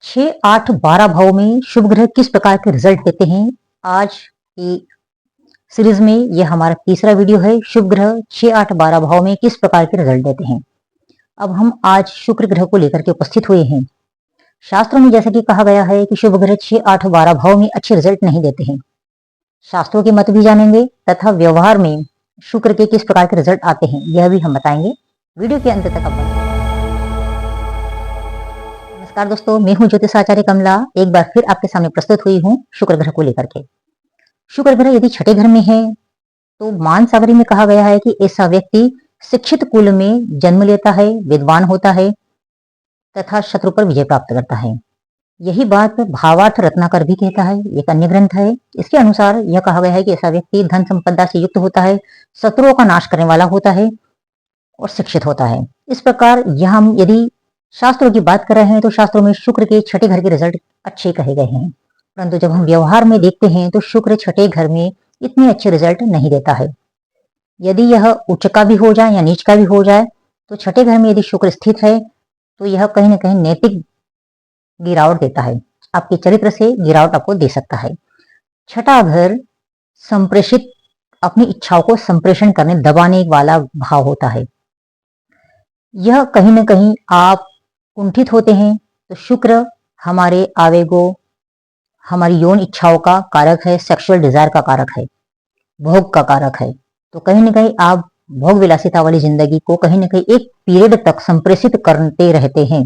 6, 8, 12 भाव में शुभ ग्रह किस प्रकार के रिजल्ट देते हैं। आज की सीरीज में यह हमारा तीसरा वीडियो है। शुभ ग्रह 6, 8, 12 भाव में किस प्रकार के रिजल्ट देते हैं। अब हम आज शुक्र ग्रह को लेकर के उपस्थित हुए हैं। शास्त्रों में जैसा कि कहा गया है कि शुभ ग्रह 6, 8, 12 भाव में अच्छे रिजल्ट नहीं देते हैं। शास्त्रों के मत भी जानेंगे तथा व्यवहार में शुक्र के किस प्रकार के रिजल्ट आते हैं यह भी हम बताएंगे। वीडियो के अंत तक आप नमस्कार दोस्तों, मैं हूं ज्योतिष आचार्य कमला। एक बार फिर आपके सामने प्रस्तुत हुई हूं शुक्र ग्रह को लेकर के। शुक्र ग्रह यदि छठे घर में है तो मान सागरी में कहा गया है कि ऐसा व्यक्ति शिक्षित कुल में जन्म लेता है, विद्वान होता है तथा शत्रु पर विजय प्राप्त करता है। यही बात भावार्थ रत्नाकर भी कहता है, एक अन्य ग्रंथ है। इसके अनुसार यह कहा गया है कि ऐसा व्यक्ति धन संपदा से युक्त होता है, शत्रुओं का नाश करने वाला होता है और शिक्षित होता है। इस प्रकार यह हम यदि शास्त्रों की बात कर रहे हैं तो शास्त्रों में शुक्र के छठे घर के रिजल्ट अच्छे कहे गए हैं, परंतु जब हम व्यवहार में देखते हैं तो शुक्र छठे घर में इतने अच्छे रिजल्ट नहीं देता है। यदि यह उच्च का भी हो जाए या नीच का भी हो जाए तो छठे घर में यदि शुक्र स्थित है तो यह कहीं ना कहीं नैतिक गिरावट देता है, आपके चरित्र से गिरावट आपको दे सकता है। छठा घर संप्रेषित, अपनी इच्छाओं को संप्रेषण करने, दबाने वाला भाव होता है। यह कहीं ना कहीं आप कुंठित होते हैं तो शुक्र हमारे आवेगों, हमारी यौन इच्छाओं का कारक है, सेक्सुअल डिजायर का कारक है, भोग का कारक है। तो कहीं ना कहीं आप भोग विलासिता वाली जिंदगी को कहीं ना कहीं एक पीरियड तक संप्रेषित करते रहते हैं।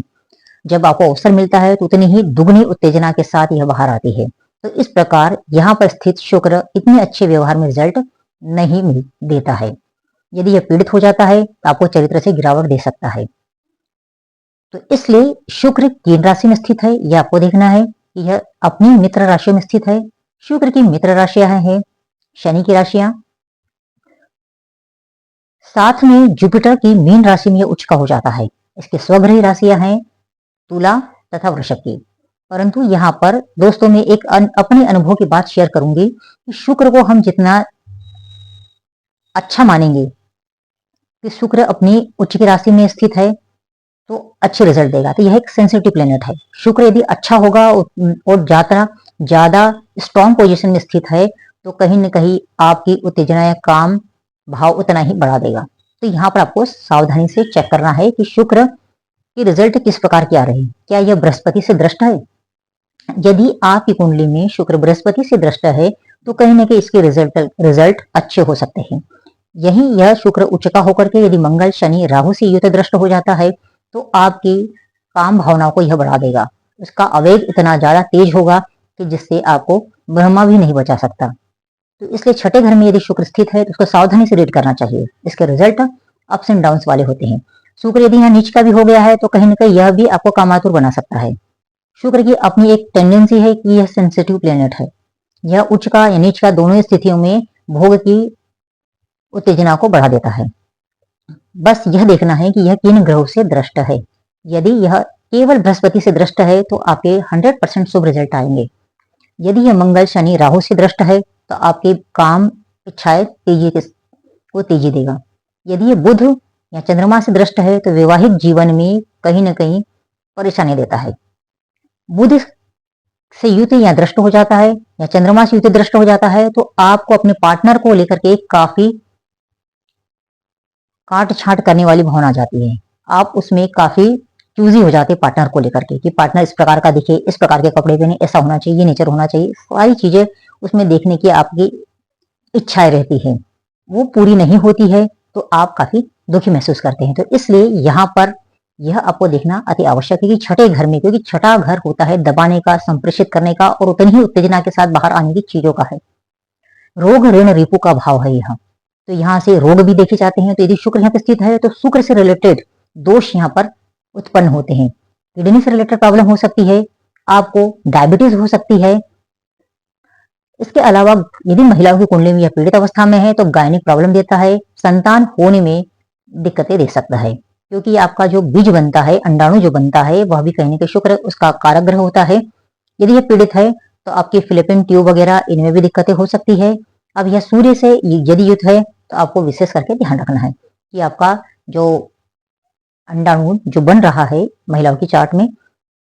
जब आपको अवसर मिलता है तो उतनी ही दुगनी उत्तेजना के साथ यह बाहर आती है। तो इस प्रकार यहाँ पर स्थित शुक्र इतने अच्छे व्यवहार में रिजल्ट नहीं देता है। यदि यह पीड़ित हो जाता है तो आपको चरित्र से गिरावट दे सकता है। तो इसलिए शुक्र कीन राशि में स्थित है, यह आपको देखना है कि यह अपनी मित्र राशियों में स्थित है। शुक्र की मित्र राशियां हैं शनि की राशियां, साथ में जुपिटर की मीन राशि में उच्च का हो जाता है। इसके स्वग्रही राशियां हैं तुला तथा वृषभ की। परंतु यहाँ पर दोस्तों में एक अपने अनुभव की बात शेयर करूंगी कि शुक्र को हम जितना अच्छा मानेंगे कि शुक्र अपनी उच्च की राशि में स्थित है तो अच्छे रिजल्ट देगा। तो यह एक सेंसिटिव प्लेनेट है। शुक्र यदि अच्छा होगा और ज्यादा स्ट्रॉन्ग पोजीशन में स्थित है तो कहीं न कहीं आपकी उत्तेजना या काम भाव उतना ही बढ़ा देगा। तो यहाँ पर आपको सावधानी से चेक करना है कि शुक्र की रिजल्ट किस प्रकार की आ रही है। क्या यह बृहस्पति से दृष्ट है? यदि आपकी कुंडली में शुक्र बृहस्पति से दृष्ट है तो कहीं ना कहीं इसके रिजल्ट अच्छे हो सकते हैं। यही यह शुक्र उच्च का होकर के यदि मंगल शनि राहु से युक्त दृष्ट हो जाता है तो आपकी काम भावनाओं को यह बढ़ा देगा। इसका आवेग इतना ज्यादा तेज होगा कि जिससे आपको ब्रह्मा भी नहीं बचा सकता। तो इसलिए छठे घर में यदि शुक्र स्थित है तो उसको सावधानी से रीड करना चाहिए। इसके रिजल्ट अप्स एंड डाउन वाले होते हैं। शुक्र यदि यहाँ नीच का भी हो गया है तो कहीं ना कहीं यह भी आपको कामातुर बना सकता है। शुक्र की अपनी एक टेंडेंसी है कि यह सेंसिटिव प्लेनेट है। यह उच्च का या नीच का दोनों स्थितियों में भोग की उत्तेजना को बढ़ा देता है। बस यह देखना है कि यह किन ग्रहों से दृष्ट है। यदि यह केवल बृहस्पति से दृष्ट है तो आपके 100% शुभ रिजल्ट आएंगे। यदि यह मंगल शनि राहु से दृष्ट है तो आपके काम इच्छाएं को तेजी देगा। यदि यह बुध या चंद्रमा से दृष्ट है तो वैवाहिक जीवन में कहीं ना कहीं परेशानी देता है। बुध से युक्त या दृष्ट हो जाता है या चंद्रमा से युक्त दृष्ट हो जाता है तो आपको अपने पार्टनर को लेकर के काफी काट छांट करने वाली भावना आ जाती है। आप उसमें काफी चूजी हो जाते हैं पार्टनर को लेकर के कि पार्टनर इस प्रकार का दिखे, इस प्रकार के कपड़े पहने, ऐसा होना चाहिए, ये नेचर होना चाहिए। सारी चीजें उसमें देखने की आपकी इच्छाएं रहती है, वो पूरी नहीं होती है तो आप काफी दुखी महसूस करते हैं। तो इसलिए यहाँ पर यह आपको देखना अति आवश्यक है कि छठे घर में, क्योंकि छठा घर होता है दबाने का, संप्रेषित करने का और उतनी ही उत्तेजना के साथ बाहर आने की चीजों का है। रोग ऋण रिपु का भाव है यहाँ, तो यहाँ से रोग भी देखे जाते हैं। तो यदि शुक्र यहाँ पे स्थित है तो शुक्र से रिलेटेड दोष यहाँ पर उत्पन्न होते हैं। किडनी से रिलेटेड प्रॉब्लम हो सकती है, आपको डायबिटीज हो सकती है। इसके अलावा यदि महिलाओं की कुंडली में या पीड़ित अवस्था में है तो गायनिक प्रॉब्लम देता है, संतान होने में दिक्कतें दे सकता है। क्योंकि आपका जो बीज बनता है, अंडाणु जो बनता है, वह भी कहीं ना कहीं शुक्र उसका कारक ग्रह होता है। यदि यह पीड़ित है तो आपकी फिलिपिन ट्यूब वगैरह इनमें भी दिक्कतें हो सकती है। अब यह सूर्य से यदि युक्त है तो आपको विशेष करके ध्यान रखना है कि आपका जो अंडाणु जो बन रहा है महिलाओं की चार्ट में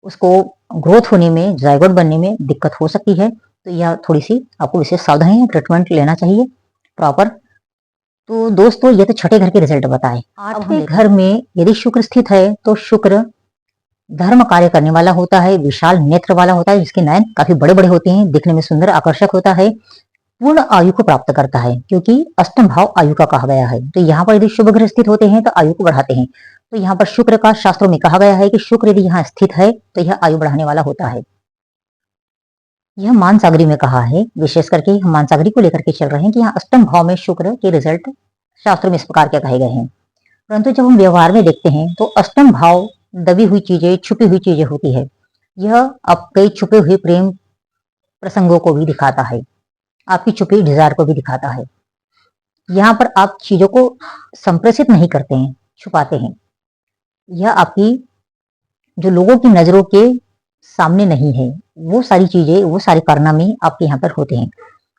उसको ग्रोथ होने में, जायगोट बनने में दिक्कत हो सकती है। तो यह थोड़ी सी आपको विशेष सावधानी ट्रीटमेंट लेना चाहिए प्रॉपर। तो दोस्तों ये तो छठे घर के रिजल्ट बताए। आठवें घर में यदि शुक्र स्थित है तो शुक्र धर्म कार्य करने वाला होता है, विशाल नेत्र वाला होता है, जिसके नयन काफी बड़े बड़े होते हैं, दिखने में सुंदर आकर्षक होता है, पूर्ण आयु को प्राप्त करता है, क्योंकि अष्टम भाव आयु का कहा गया है। तो यहाँ पर यदि शुभ ग्रह स्थित होते हैं तो आयु को बढ़ाते हैं। तो यहाँ पर शुक्र का शास्त्रों में कहा गया है कि शुक्र यदि यहाँ स्थित है तो यह आयु बढ़ाने वाला होता है। यह मानसागरी में कहा है, विशेष करके हम मानसागरी को लेकर के चल रहे हैं कि यहाँ अष्टम भाव में शुक्र के रिजल्ट शास्त्रों में इस प्रकार के कहे गए हैं। परंतु जब हम व्यवहार में देखते हैं तो अष्टम भाव दबी हुई चीजें, छुपी हुई चीजें होती है। यह आपके छुपे हुए प्रेम प्रसंगों को भी दिखाता है, आपकी छुपी डिजायर को भी दिखाता है। यहाँ पर आप चीजों को संप्रेषित नहीं करते हैं, छुपाते हैं। यह आपकी जो लोगों की नजरों के सामने नहीं है, वो सारी चीजें, वो सारे कारनामे आपके यहाँ पर होते हैं।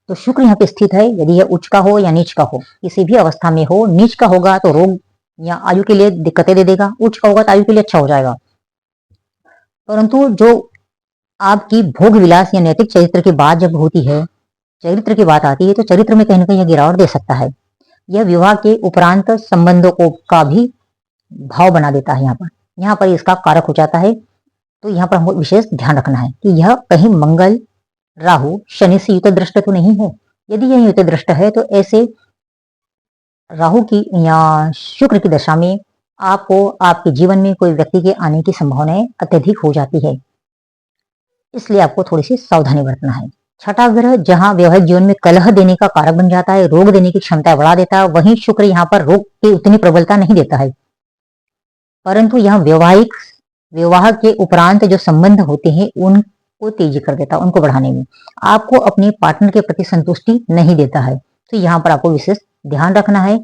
तो शुक्र यहाँ पे स्थित है, यदि यह उच्च का हो या नीच का हो, किसी भी अवस्था में हो। नीच का होगा तो रोग या आयु के लिए दिक्कतें दे देगा, उच्च का होगा तो आयु के लिए अच्छा हो जाएगा। परंतु जो आपकी भोग विलास या नैतिक चरित्र की बात जब होती है, चरित्र की बात आती है, तो चरित्र में कहीं ना कहीं यह गिरावट दे सकता है। यह विवाह के उपरांत संबंधों को का भी भाव बना देता है। यहाँ पर इसका कारक हो जाता है। तो यहाँ पर हमको विशेष ध्यान रखना है कि यह कहीं मंगल, राहु, शनि से युक्त दृष्ट तो नहीं है। यदि यह युक्त दृष्ट है तो ऐसे राहु की या शुक्र की दशा में आपको आपके जीवन में कोई व्यक्ति के आने की संभावनाएं अत्यधिक हो जाती है। इसलिए आपको थोड़ी सी सावधानी बरतना है। छठा ग्रह जहां वैवाहिक जीवन में कलह देने का कारक बन जाता है, रोग देने की क्षमता बढ़ा देता है, वहीं शुक्र यहाँ पर रोग की उतनी प्रबलता नहीं देता है। परंतु यहाँ विवाह के उपरांत जो संबंध होते हैं उनको तेजी कर देता है, उनको बढ़ाने में आपको अपने पार्टनर के प्रति संतुष्टि नहीं देता है। तो यहाँ पर आपको विशेष ध्यान रखना है।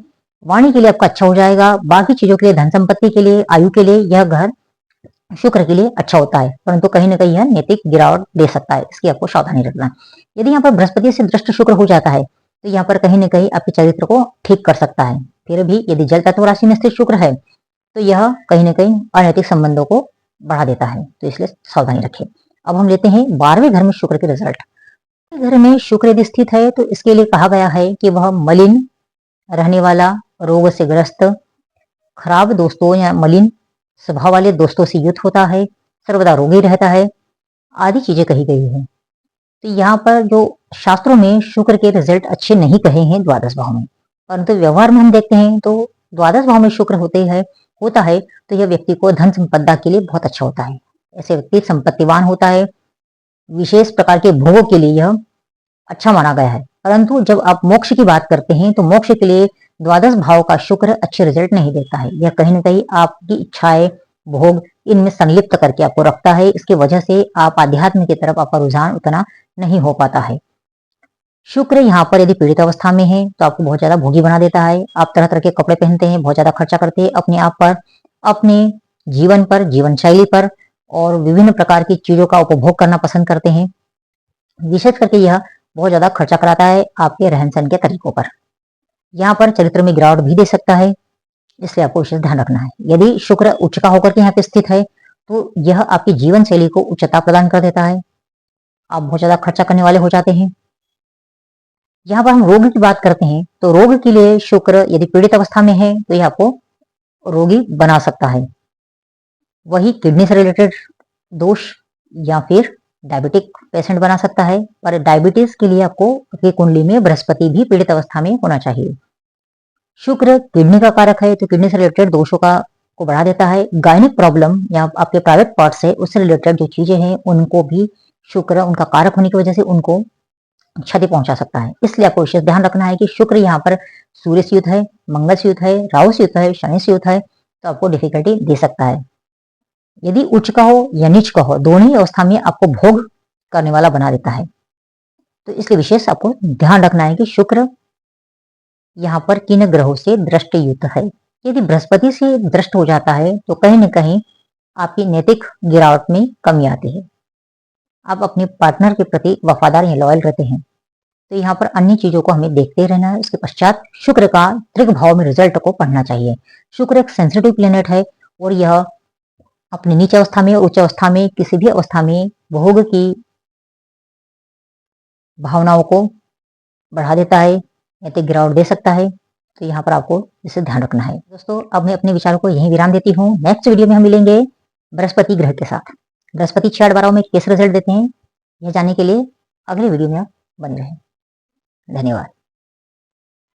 वाणी के लिए आपका अच्छा हो जाएगा, बाकी चीजों के लिए, धन संपत्ति के लिए, आयु के लिए यह घर शुक्र के लिए अच्छा होता है, परंतु कहीं ना कहीं यह नैतिक गिरावट दे सकता है, इसकी आपको सावधानी रखना है। यदि यहाँ पर बृहस्पति से दृष्ट शुक्र हो जाता है तो यहाँ पर कहीं ना कहीं आपके चरित्र को ठीक कर सकता है। फिर भी यदि जल तत्व राशि में स्थित शुक्र है तो यह कहीं ना कहीं अनैतिक संबंधों को बढ़ा देता है, तो इसलिए सावधानी रखें। अब हम लेते हैं 12वें घर में शुक्र के रिजल्ट। घर में शुक्र यदि स्थित है तो इसके लिए कहा गया है कि वह मलिन रहने वाला, रोग से ग्रस्त, खराब दोस्तों या मलिन स्वभाव वाले दोस्तों से युक्त होता है, सर्वदा रोगी रहता है, आदि चीजें कही गई है। तो यहाँ पर जो शास्त्रों में शुक्र के रिजल्ट अच्छे नहीं कहे हैं द्वादश भाव में, परंतु व्यवहार में हम देखते हैं तो द्वादश भाव में शुक्र होता है तो यह व्यक्ति को धन संपदा के लिए बहुत अच्छा होता है। ऐसे व्यक्ति संपत्तिवान होता है, विशेष प्रकार के भोगों के लिए यह अच्छा माना गया है। परंतु जब आप मोक्ष की बात करते हैं तो मोक्ष के लिए द्वादश भाव का शुक्र अच्छे रिजल्ट नहीं देता है। यह कहीं ना कहीं आपकी इच्छाएं, भोग इनमें संलिप्त करके आपको रखता है। इसकी वजह से आप आध्यात्म की तरफ आपका रुझान उतना नहीं हो पाता है। शुक्र यहाँ पर यदि पीड़ित अवस्था में है तो आपको बहुत ज्यादा भोगी बना देता है। आप तरह तरह के कपड़े पहनते हैं, बहुत ज्यादा खर्चा करते हैं अपने आप पर, अपने जीवन पर, जीवन शैली पर, और विभिन्न प्रकार की चीजों का उपभोग करना पसंद करते हैं। विशेष करके यह बहुत ज्यादा खर्चा कराता है आपके रहन सहन के तरीकों पर। यहाँ पर चरित्र में गिरावट भी दे सकता है, इसलिए आपको विशेष ध्यान रखना है। यदि शुक्र उच्च का होकर के यहाँ पे स्थित है तो यह आपकी जीवन शैली को उच्चता प्रदान कर देता है, आप बहुत ज्यादा खर्चा करने वाले हो जाते हैं। यहाँ पर हम रोग की बात करते हैं तो रोग के लिए शुक्र यदि पीड़ित अवस्था में है तो यह आपको रोगी बना सकता है। वही किडनी से रिलेटेड दोष या फिर डायबिटिक पेशेंट बना सकता है। पर डायबिटीज के लिए आपको आपकी कुंडली में बृहस्पति भी पीड़ित अवस्था में होना चाहिए। शुक्र किडनी का कारक है तो किडनी से रिलेटेड दोषों को बढ़ा देता है। गायनिक प्रॉब्लम या आपके प्राइवेट पार्ट से उससे रिलेटेड जो चीजें हैं उनको भी शुक्र उनका कारक होने की वजह से उनको क्षति पहुंचा सकता है। इसलिए आपको विशेष ध्यान रखना है कि शुक्र यहाँ पर सूर्य से युक्त है, मंगल से युक्त है, राहु से युक्त है, शनि से युक्त है, तो आपको डिफिकल्टी दे सकता है। यदि उच्च का हो या नीच का हो, दोनों ही अवस्था में आपको भोग करने वाला बना देता है। तो इसलिए विशेष आपको ध्यान रखना है कि शुक्र यहाँ पर किन ग्रहों से दृष्टि युक्त है। यदि बृहस्पति से दृष्ट हो जाता है तो कहीं न कहीं आपकी नैतिक गिरावट में कमी आती है, आप अपने पार्टनर के प्रति वफादार या लॉयल रहते हैं। तो यहाँ पर अन्य चीजों को हमें देखते रहना है। इसके पश्चात शुक्र का त्रिक भाव में रिजल्ट को पढ़ना चाहिए। शुक्र एक सेंसिटिव प्लेनेट है और यह अपनी नीच अवस्था में, उच्च अवस्था में, किसी भी अवस्था में भोग की भावनाओं को बढ़ा देता है या तो गिरावट दे सकता है। तो यहाँ पर आपको इसे ध्यान रखना है। दोस्तों, अब मैं अपने विचारों को यहीं विराम देती हूँ। नेक्स्ट वीडियो में हम मिलेंगे बृहस्पति ग्रह के साथ। बृहस्पति 6 12 में कैसे रिजल्ट देते हैं, यह जानने के लिए अगले वीडियो में आप बने रहें। धन्यवाद।